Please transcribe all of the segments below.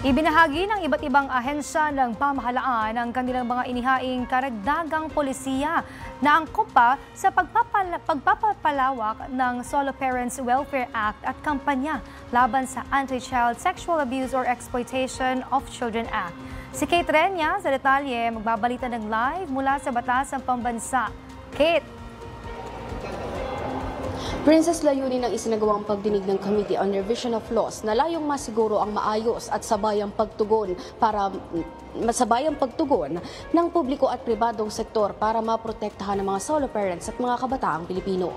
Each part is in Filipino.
Ibinahagi ng iba't ibang ahensya ng pamahalaan ang kanilang mga inihaing karagdagang polisiya na angkop pa sa pagpapalawak ng Solo Parents Welfare Act at kampanya laban sa Anti-Child Sexual Abuse or Exploitation of Children Act. Si Kate Renya sa detalye magbabalita ng live mula sa Batasang Pambansa. Kate! Princess, layunin ng isinagawang pagdinig ng Committee on Revision of Laws na layong masiguro ang maayos at sabayang pagtugon ng publiko at pribadong sektor para maprotektahan ng mga solo parents at mga kabataang Pilipino.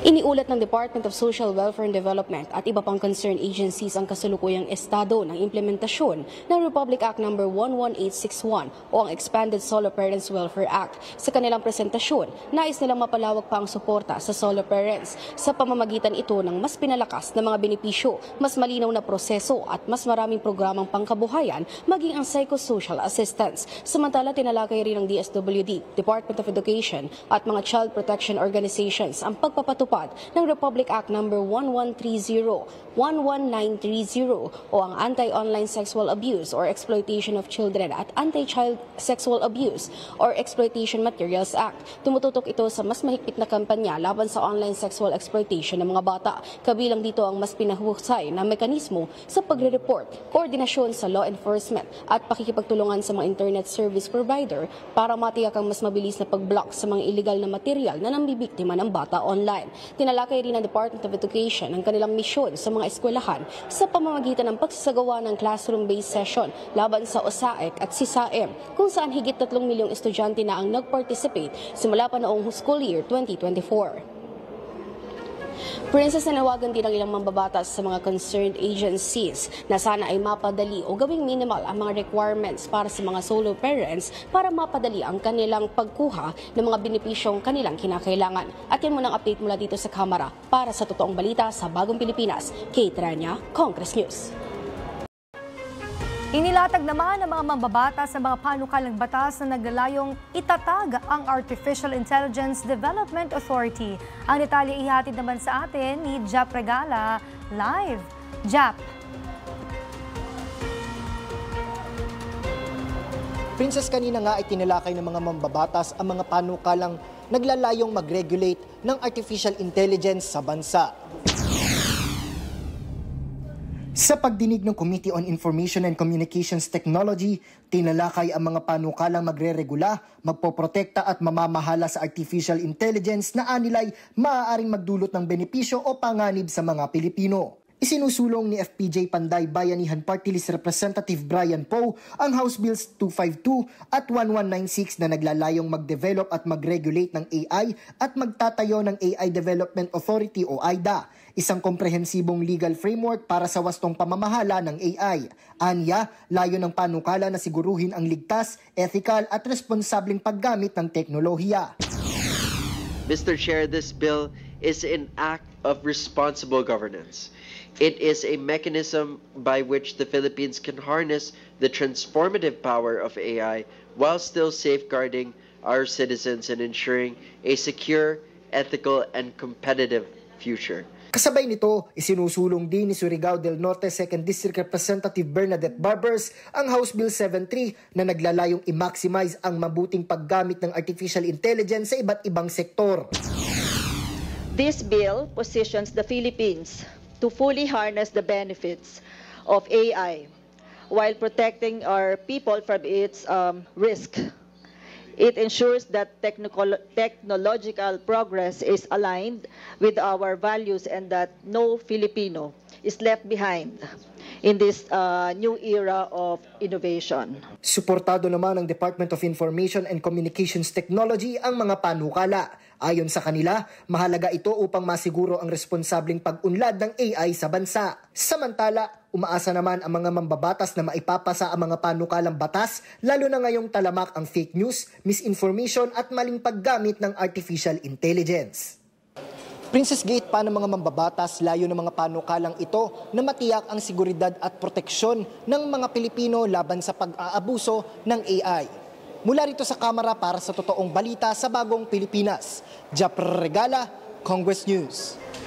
Iniulat ng Department of Social Welfare and Development at iba pang concerned agencies ang kasalukuyang estado ng implementasyon ng Republic Act No. 11861 o ang Expanded Solo Parents Welfare Act. Sa kanilang presentasyon, nais nilang mapalawak pa ang suporta sa solo parents sa pamamagitan ito ng mas pinalakas na mga benepisyo, mas malinaw na proseso at mas maraming programang pangkabuhayan maging ang psychosocial assistance. Samantala, tinalakay rin ng DSWD, Department of Education at mga child protection organizations ang pagpapatupad ng Republic Act No. 1130, 11930 o ang Anti-Online Sexual Abuse or Exploitation of Children at Anti-Child Sexual Abuse or Exploitation Materials Act. Tumututok ito sa mas mahigpit na kampanya laban sa online sexual exploitation ng mga bata. Kabilang dito ang mas pinahusay na mekanismo sa pagre-report, koordinasyon sa law enforcement at pakikipagtulungan sa mga internet service provider para matiyak ang mas mabilis na pag-block sa mga illegal na material na nambibiktima ng bata online. Tinalakay rin ng Department of Education ang kanilang misyon sa mga eskwelahan sa pamamagitan ng pagsasagawa ng classroom-based session laban sa OSAEC at SISAEM, kung saan higit 3 milyong estudyante na ang nag-participate simula pa noong school year 2024. Princess, nanawagan din ang ilang mambabatas sa mga concerned agencies na sana ay mapadali o gawing minimal ang mga requirements para sa mga solo parents para mapadali ang kanilang pagkuha ng mga benepisyong kanilang kinakailangan. At yan muna ang update mula dito sa Kamara. Para sa totoong balita sa Bagong Pilipinas, Kate Renya, Congress News. Inilatag naman ng mga mambabatas sa mga panukalang batas na naglalayong itatag ang Artificial Intelligence Development Authority. Ang detalye ihatid naman sa atin ni Jap Regala live. Jap. Princess, kanina nga ay tinalakay ng mga mambabatas ang mga panukalang naglalayong mag-regulate ng artificial intelligence sa bansa. Sa pagdinig ng Committee on Information and Communications Technology, tinalakay ang mga panukalang magre-regula, magpoprotekta at mamamahala sa artificial intelligence na anilay maaaring magdulot ng benepisyo o panganib sa mga Pilipino. Isinusulong ni FPJ Panday Bayanihan Party List Representative Brian Poe ang House Bills 252 at 1196 na naglalayong mag-develop at mag-regulate ng AI at magtatayo ng AI Development Authority o AIDA, isang komprehensibong legal framework para sa wastong pamamahala ng AI. Anya, layo ng panukala na siguruhin ang ligtas, ethical at responsableng paggamit ng teknolohiya. Mr. Chair, this bill is an act of responsible governance. It is a mechanism by which the Philippines can harness the transformative power of AI while still safeguarding our citizens and ensuring a secure, ethical, and competitive future. Kasabay nito, isinusulong din ni Surigao del Norte 2nd District Representative Bernadette Barbers ang House Bill 73 na naglalayong i-maximize ang mabuting paggamit ng artificial intelligence sa iba't ibang sektor. This bill positions the Philippines to fully harness the benefits of AI while protecting our people from its risk. It ensures that technological progress is aligned with our values and that no Filipino is left behind in this new era of innovation. Suportado naman ng Department of Information and Communications Technology ang mga panukala. Ayon sa kanila, mahalaga ito upang masiguro ang responsableng pag-unlad ng AI sa bansa. Samantala, umaasa naman ang mga mambabatas na maipapasa ang mga panukalang batas, lalo na ngayong talamak ang fake news, misinformation at maling paggamit ng artificial intelligence. Princess Gate, paano mga mambabatas, layo ng mga panukalang ito na matiyak ang seguridad at proteksyon ng mga Pilipino laban sa pag-aabuso ng AI. Mula rito sa Kamara para sa totoong balita sa Bagong Pilipinas, Jap Regala, Congress News.